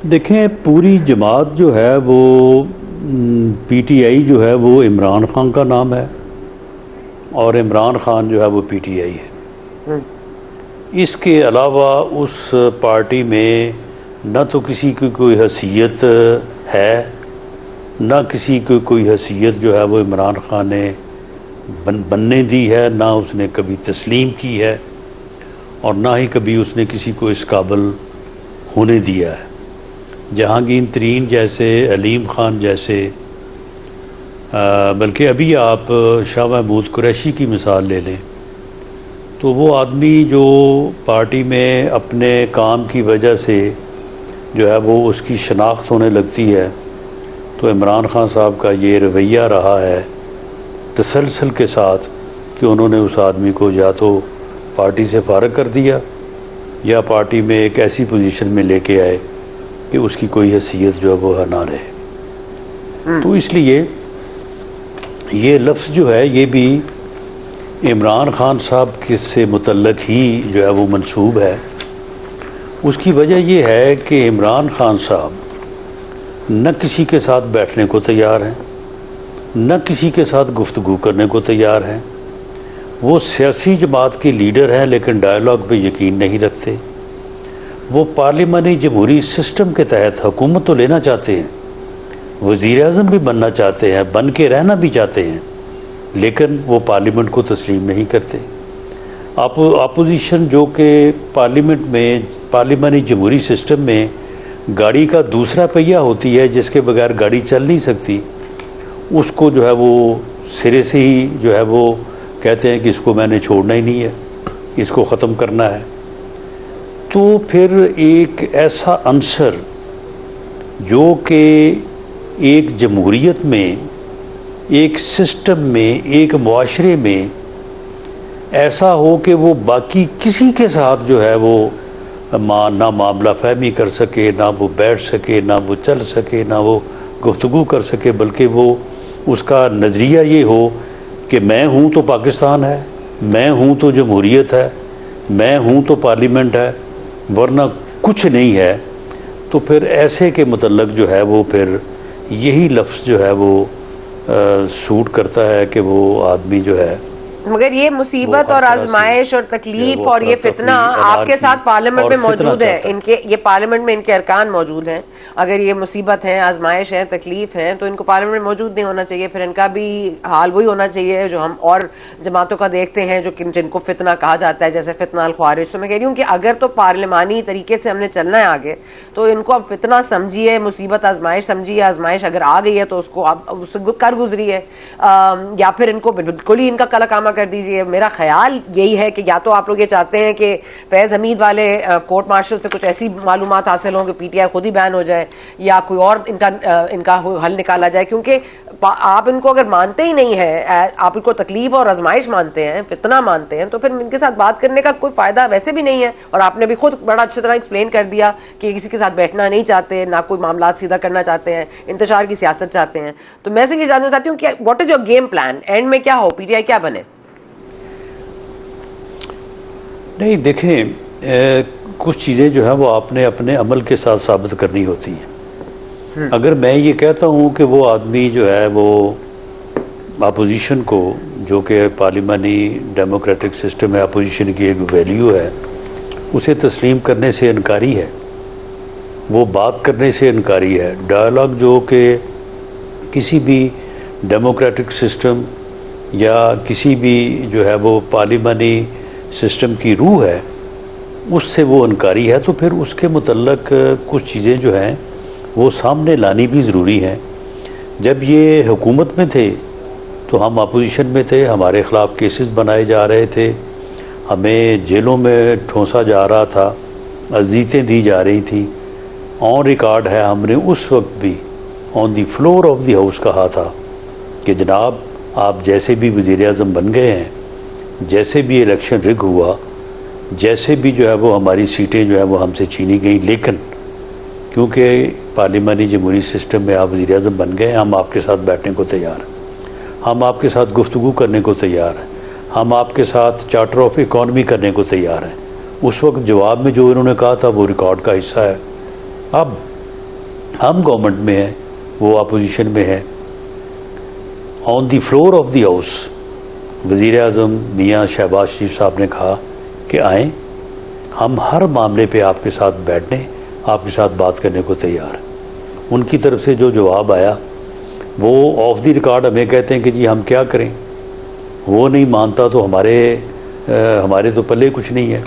देखें, पूरी जमात जो है वो पीटीआई जो है वो इमरान खान का नाम है और इमरान खान जो है वो पीटीआई है। इसके अलावा उस पार्टी में न तो किसी की कोई हैसियत है, न किसी की कोई हैसियत जो है वो इमरान खान ने बनने दी है, ना उसने कभी तस्लीम की है और ना ही कभी उसने किसी को इस काबिल होने दिया है। जहांगीर तरीन जैसे, अलीम खान जैसे, बल्कि अभी आप शाह महमूद कुरैशी की मिसाल ले लें तो वो आदमी जो पार्टी में अपने काम की वजह से जो है वो उसकी शनाख्त होने लगती है, तो इमरान खान साहब का ये रवैया रहा है तसलसल के साथ कि उन्होंने उस आदमी को या तो पार्टी से फारग कर दिया या पार्टी में एक ऐसी पोजीशन में लेके आए कि उसकी कोई हैसियत जो है वो ना रहे। तो इसलिए ये लफ्ज़ जो है ये भी इमरान खान साहब के से मुतल्लक ही जो है वो मंसूब है। उसकी वजह ये है कि इमरान खान साहब न किसी के साथ बैठने को तैयार हैं, न किसी के साथ गुफ्तगू करने को तैयार हैं। वो सियासी जमात के लीडर हैं लेकिन डायलॉग पे यकीन नहीं रखते। वो पार्लिमानी जमहूरी सिस्टम के तहत हुकूमत तो लेना चाहते हैं, वज़ीर आज़म भी बनना चाहते हैं, बन के रहना भी चाहते हैं, लेकिन वो पार्लियामेंट को तस्लीम नहीं करते। अपोजिशन जो कि पार्लियामेंट में, पार्लिमानी जमहूरी सिस्टम में गाड़ी का दूसरा पहिया होती है जिसके बगैर गाड़ी चल नहीं सकती, उसको जो है वो सिरे से ही जो है वो कहते हैं कि इसको मैंने छोड़ना ही नहीं है, इसको ख़त्म करना है। तो फिर एक ऐसा अंसर जो कि एक जमहूरियत में, एक सिस्टम में, एक मुआशरे में ऐसा हो कि वो बाकी किसी के साथ जो है वो ना मामला फहमी कर सके, ना वो बैठ सके, ना वो चल सके, ना वो गुफ्तगू कर सके, बल्कि वो उसका नज़रिया ये हो कि मैं हूँ तो पाकिस्तान है, मैं हूँ तो जमहूरियत है, मैं हूँ तो पार्लियामेंट है, वरना कुछ नहीं है। तो फिर ऐसे के मुतल्लक जो है वो फिर यही लफ्ज़ जो है वो सूट करता है कि वो आदमी जो है। मगर ये मुसीबत और आजमाइश और तकलीफ और ये फितना आपके साथ पार्लियामेंट में मौजूद है, इनके ये पार्लियामेंट में इनके अरकान मौजूद हैं। अगर ये मुसीबत है, आजमाइश है, तकलीफ है, तो इनको पार्लियामेंट में मौजूद नहीं होना चाहिए। फिर इनका भी हाल वही होना चाहिए जो हम और जमातों का देखते हैं, जो जिनको फितना कहा जाता है, जैसे फितना अल ख्वारिज। तो मैं कह रही हूँ कि अगर तो पार्लिमानी तरीके से हमने चलना है आगे, तो इनको अब फितना समझिए, मुसीबत आजमाइश समझिए। आजमाइश अगर आ गई है तो उसको आप उससे कर गुजरिए, या फिर इनको बिल्कुल ही इनका कलाकामा कर दीजिए। मेरा ख्याल यही है कि या तो आप लोग ये चाहते हैं कि फैज हमीद वाले कोर्ट मार्शल से कुछ ऐसी मालूमात हासिल हों कि पीटीआई खुद ही बैन हो जाए, या कोई और इनका हल निकाला जाए। क्योंकि आप इनको अगर मानते ही नहीं है, आप इनको तकलीफ और आजमाइश मानते हैं, फितना मानते हैं, तो फिर इनके साथ बात करने का कोई फायदा वैसे भी नहीं है। और आपने भी खुद बड़ा अच्छी तरह एक्सप्लेन कर दिया कि किसी के साथ बैठना नहीं चाहते, ना कोई मामला सीधा करना चाहते हैं, इंतशार की सियासत चाहते हैं। तो मैं से ये जानना चाहती हूँ कि what is your game plan, and में क्या हो, पीटीआई क्या बने? नहीं, देखें, कुछ चीज़ें जो है वो आपने अपने अमल के साथ साबित करनी होती हैं। अगर मैं ये कहता हूँ कि वो आदमी जो है वो अपोजिशन को, जो कि पार्लिमानी डेमोक्रेटिक सिस्टम है, अपोजिशन की एक वैल्यू है, उसे तस्लीम करने से इनकारी है, वो बात करने से इनकारी है। डायलॉग जो कि किसी भी डेमोक्रेटिक सिस्टम या किसी भी जो है वो पार्लिमानी सिस्टम की रूह है, उससे वो इनकारी है। तो फिर उसके मुतल्लक कुछ चीज़ें जो हैं वो सामने लानी भी ज़रूरी है। जब ये हुकूमत में थे तो हम अपोजिशन में थे, हमारे ख़िलाफ़ केसेस बनाए जा रहे थे, हमें जेलों में ठोंसा जा रहा था, अज़ीज़ें दी जा रही थी। ऑन रिकॉर्ड है, हमने उस वक्त भी on the floor of the house कहा था कि जनाब आप जैसे भी वज़ीर आज़म बन गए हैं, जैसे भी इलेक्शन रिग हुआ, जैसे भी जो है वो हमारी सीटें जो है वो हमसे छीनी गई, लेकिन क्योंकि पार्लिमानी जमहूरी सिस्टम में आप वज़ीर आज़म बन गए, हम आपके साथ बैठने को तैयार हैं, हम आपके साथ गुफ्तगू करने को तैयार हैं, हम आपके साथ चार्टर ऑफ इकॉनमी करने को तैयार हैं। उस वक्त जवाब में जो इन्होंने कहा था वो रिकॉर्ड का हिस्सा है। अब हम गवर्नमेंट में है, वो अपोजिशन में है। On the floor of the house वज़ीर आज़म मियाँ शहबाज शरीफ साहब ने कहा कि आएँ, हम हर मामले पे आपके साथ बैठने, आपके साथ बात करने को तैयार हैं। उनकी तरफ से जो जवाब आया वो ऑफ द रिकॉर्ड हमें कहते हैं कि जी हम क्या करें, वो नहीं मानता तो हमारे तो पल्ले कुछ नहीं है।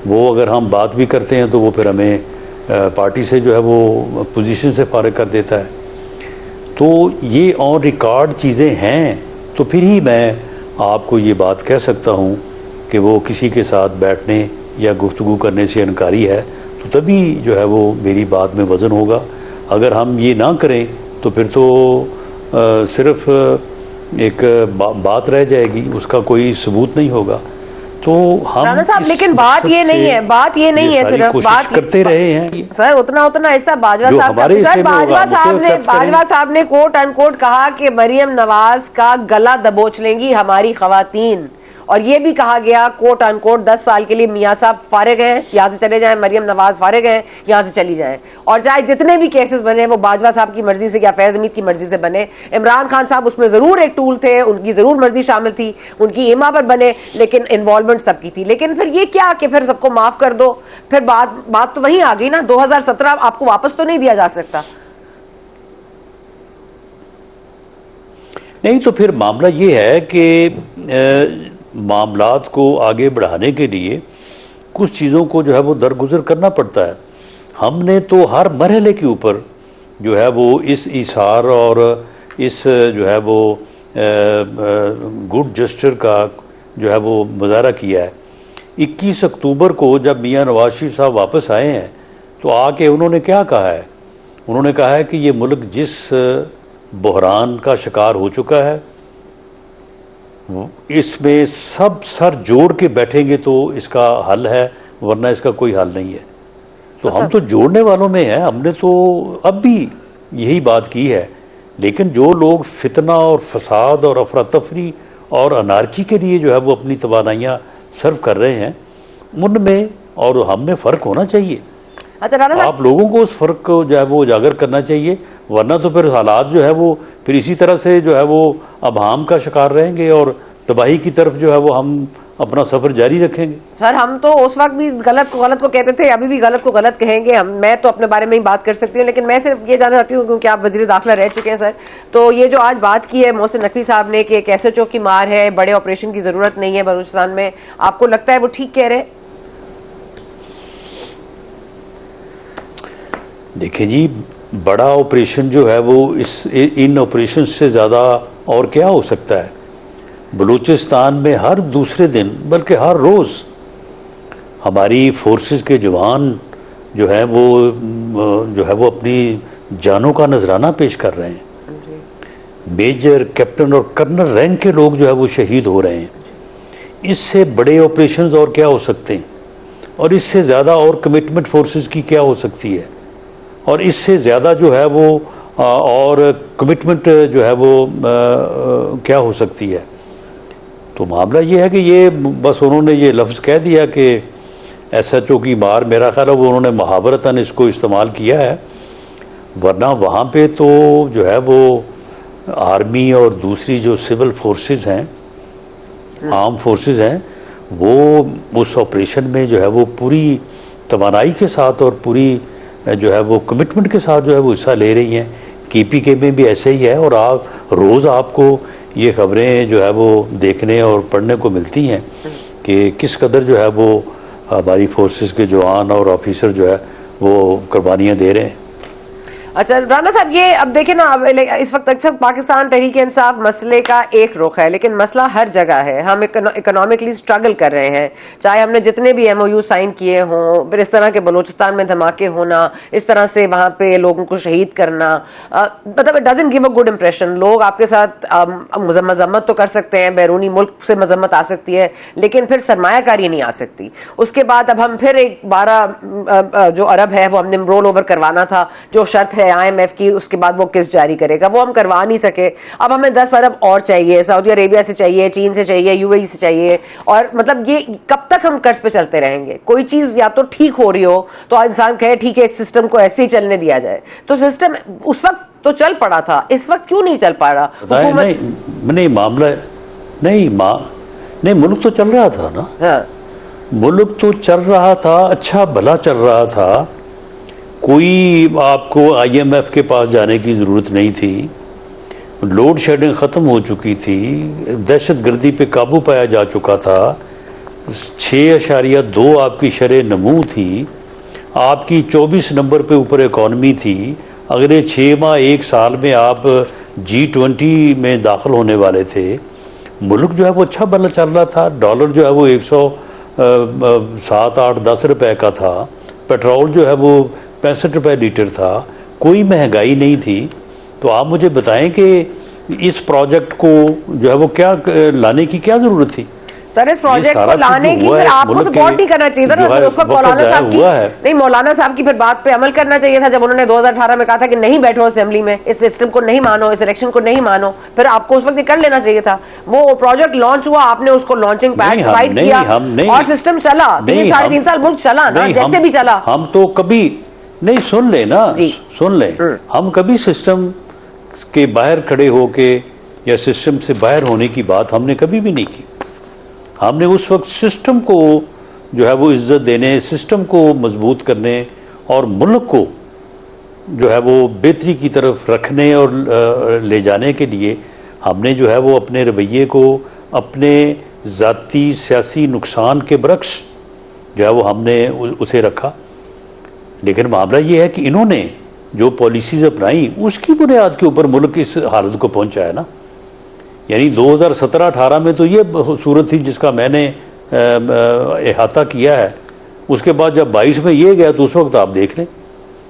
वो अगर हम बात भी करते हैं तो वो फिर हमें पार्टी से जो है वो पोजीशन से फारिग कर देता है। तो ये ऑन रिकॉर्ड चीज़ें हैं तो फिर ही मैं आपको ये बात कह सकता हूँ कि वो किसी के साथ बैठने या गुफ्तगू करने से इनकारी है, तो तभी जो है वो मेरी बात में वज़न होगा। अगर हम ये ना करें तो फिर तो सिर्फ एक बात रह जाएगी, उसका कोई सबूत नहीं होगा। तो हम राणा साहब, लेकिन बात ये नहीं है, बात ये नहीं है, सिर्फ बात करते रहे हैं सर। उतना ऐसा बाजवा साहब ने कोट अनकोट कहा कि मरियम नवाज का गला दबोच लेंगी हमारी खवातीन, और ये भी कहा गया कोट अनकोट 10 साल के लिए मियाँ साहब फारिग हैं, यहाँ से चले जाएं, मरियम नवाज फारिग हैं, यहाँ से चली जाएं। और चाहे जितने भी केसेस बने वो बाजवा साहब की मर्जी से या फैज हमीद की मर्जी से बने, इमरान खान साहब उसमें जरूर एक टूल थे, उनकी जरूर मर्जी शामिल थी, उनकी इमा पर बने, लेकिन इन्वॉल्वमेंट सबकी थी। लेकिन फिर ये क्या कि फिर सबको माफ कर दो, फिर बात तो वहीं आ गई ना, 2017 आपको वापस तो नहीं दिया जा सकता। नहीं तो फिर मामला ये है कि मामलात को आगे बढ़ाने के लिए कुछ चीज़ों को जो है वो दरगुजर करना पड़ता है। हमने तो हर मरहले के ऊपर जो है वो इस इशार और इस जो है वो गुड जेस्चर का जो है वो मुजाहरा किया है। 21 अक्टूबर को जब मियाँ नवाज शरीफ साहब वापस आए हैं तो आके उन्होंने क्या कहा है? उन्होंने कहा है कि ये मुल्क जिस बहरान का शिकार हो चुका है इसमें सब सर जोड़ के बैठेंगे तो इसका हल है, वरना इसका कोई हल नहीं है। तो हम तो जोड़ने वालों में हैं, हमने तो अब भी यही बात की है। लेकिन जो लोग फितना और फसाद और अफरा तफरी और अनारकी के लिए जो है वो अपनी तवानाइयाँ सर्व कर रहे हैं, उनमें और हम में फ़र्क होना चाहिए। अच्छा राणा साहब, आप लोगों को उस फ़र्क को जो है वो उजागर करना चाहिए, वरना तो फिर हालात जो है वो फिर इसी तरह से जो है वो अभाम का शिकार रहेंगे और तबाही की तरफ जो है वो हम अपना सफर जारी रखेंगे। सर हम तो उस वक्त भी गलत को कहते थे, अभी भी गलत को गलत कहेंगे। मैं तो अपने बारे में ही बात कर सकती हूँ, लेकिन मैं सिर्फ ये जानना चाहती हूँ क्योंकि आप वजीर दाखिला रह चुके हैं सर, तो ये जो आज बात की है मोहसिन नकवी साहब ने कि एक SHO की मार है, बड़े ऑपरेशन की जरूरत नहीं है बलूचिस्तान में, आपको लगता है वो ठीक कह रहे हैं? देखिए जी, बड़ा ऑपरेशन जो है वो इन ऑपरेशन से ज़्यादा और क्या हो सकता है। बलूचिस्तान में हर दूसरे दिन बल्कि हर रोज़ हमारी फोर्सेस के जवान जो है वो अपनी जानों का नजराना पेश कर रहे हैं। मेजर, कैप्टन और कर्नल रैंक के लोग जो है वो शहीद हो रहे हैं। इससे बड़े ऑपरेशंस और क्या हो सकते हैं, और इससे ज़्यादा और कमिटमेंट फोर्सेस की क्या हो सकती है, और इससे ज़्यादा जो है वो और कमिटमेंट जो है वो क्या हो सकती है। तो मामला ये है कि ये बस उन्होंने ये लफ्ज़ कह दिया कि SHO की मार, मेरा ख्याल है वो उन्होंने मुहावरतन इसको इस्तेमाल किया है, वरना वहाँ पे तो जो है वो आर्मी और दूसरी जो सिविल फोर्सेस हैं, आर्म फोर्सेस हैं, वो उस ऑपरेशन में जो है वो पूरी तवानाई के साथ और पूरी जो है वो कमिटमेंट के साथ जो है वो हिस्सा ले रही हैं। KPK में भी ऐसे ही है, और आप रोज़ आपको ये खबरें जो है वो देखने और पढ़ने को मिलती हैं कि किस कदर जो है वो हमारी फोर्सेस के जवान और ऑफिसर जो है वो कुर्बानियाँ दे रहे हैं। अच्छा राणा साहब, ये अब देखें ना, अब इस वक्त अच्छा पाकिस्तान तहरीक इंसाफ मसले का एक रुख है, लेकिन मसला हर जगह है। हम इकोनॉमिकली स्ट्रगल कर रहे हैं, चाहे हमने जितने भी MOU साइन किए हों, फिर इस तरह के बलूचिस्तान में धमाके होना, इस तरह से वहाँ पे लोगों को शहीद करना, मतलब it doesn't give a good impression. लोग आपके साथ मजम्मत तो कर सकते हैं, बैरूनी मुल्क से मजम्मत आ सकती है, लेकिन फिर सरमायाकारी नहीं आ सकती। उसके बाद अब हम फिर एक 12 जो अरब है वो हमने रोल ओवर करवाना था, जो शर्त है IMF की, उसके बाद वो किस्त जारी करेगा, वो हम करवा नहीं सके। अब हमें 10 अरब और चाहिए, सऊदी अरेबिया से चाहिए, चीन से चाहिए, UAE से चाहिए, और मतलब ये कब तक हम कर्ज पे चलते रहेंगे? कोई चीज या तो ठीक हो रही हो तो इंसान कहे ठीक है, इस सिस्टम को ऐसे ही चलने दिया जाए। तो सिस्टम उस वक्त तो चल पड़ा था, इस वक्त क्यों नहीं चल पा रहा? नहीं मामला नहीं, मुल्क तो चल रहा था ना। हाँ। मुल्क तो चल रहा था, अच्छा भला चल रहा था, कोई आपको IMF के पास जाने की ज़रूरत नहीं थी, लोड शेडिंग ख़त्म हो चुकी थी, दहशतगर्दी पे काबू पाया जा चुका था, 6.2 आपकी शरह नमू थी, आपकी 24 नंबर पे ऊपर इकॉनमी थी, अगले 6 माह 1 साल में आप G20 में दाखिल होने वाले थे, मुल्क जो है वो अच्छा भला चल रहा था, डॉलर जो है वो 107, 8, 10 रुपए का था, पेट्रोल जो है वो 65 रुपए लीटर था, कोई महंगाई नहीं थी। तो आप मुझे बताएं कि इस प्रोजेक्ट को जो है वो क्या लाने की क्या जरूरत थी? सर, इस प्रोजेक्ट को लाने की फिर आपको सपोर्ट नहीं करना चाहिए था ना, फिर उसको मौलाना साहब की नहीं, मौलाना साहब की फिर बात पे अमल करना चाहिए था, जब उन्होंने 2018 में कहा था कि नहीं बैठो असेंबली में, इस सिस्टम को नहीं मानो, इस इलेक्शन को नहीं मानो, फिर आपको उस वक्त कर लेना चाहिए था। वो प्रोजेक्ट लॉन्च हुआ, आपने उसको लॉन्चिंग पैड प्रोवाइड किया और सिस्टम चला, 3-3.5 साल मुल्क चला ना, जैसे भी चला। हम तो कभी नहीं, सुन ले ना, सुन ले, हम कभी सिस्टम के बाहर खड़े होके या सिस्टम से बाहर होने की बात हमने कभी भी नहीं की। हमने उस वक्त सिस्टम को जो है वो इज्जत देने, सिस्टम को मजबूत करने और मुल्क को जो है वो बेहतरी की तरफ रखने और ले जाने के लिए हमने जो है वो अपने रवैये को अपने ज़ाती सियासी नुकसान के बरक्स जो है वो हमने उसे रखा। लेकिन मामला ये है कि इन्होंने जो पॉलिसीज़ अपनाई उसकी बुनियाद के ऊपर मुल्क इस हालत को पहुंचा है ना। यानी 2017-18 में तो ये सूरत थी जिसका मैंने अहाता किया है, उसके बाद जब 22 में ये गया तो उस वक्त आप देख लें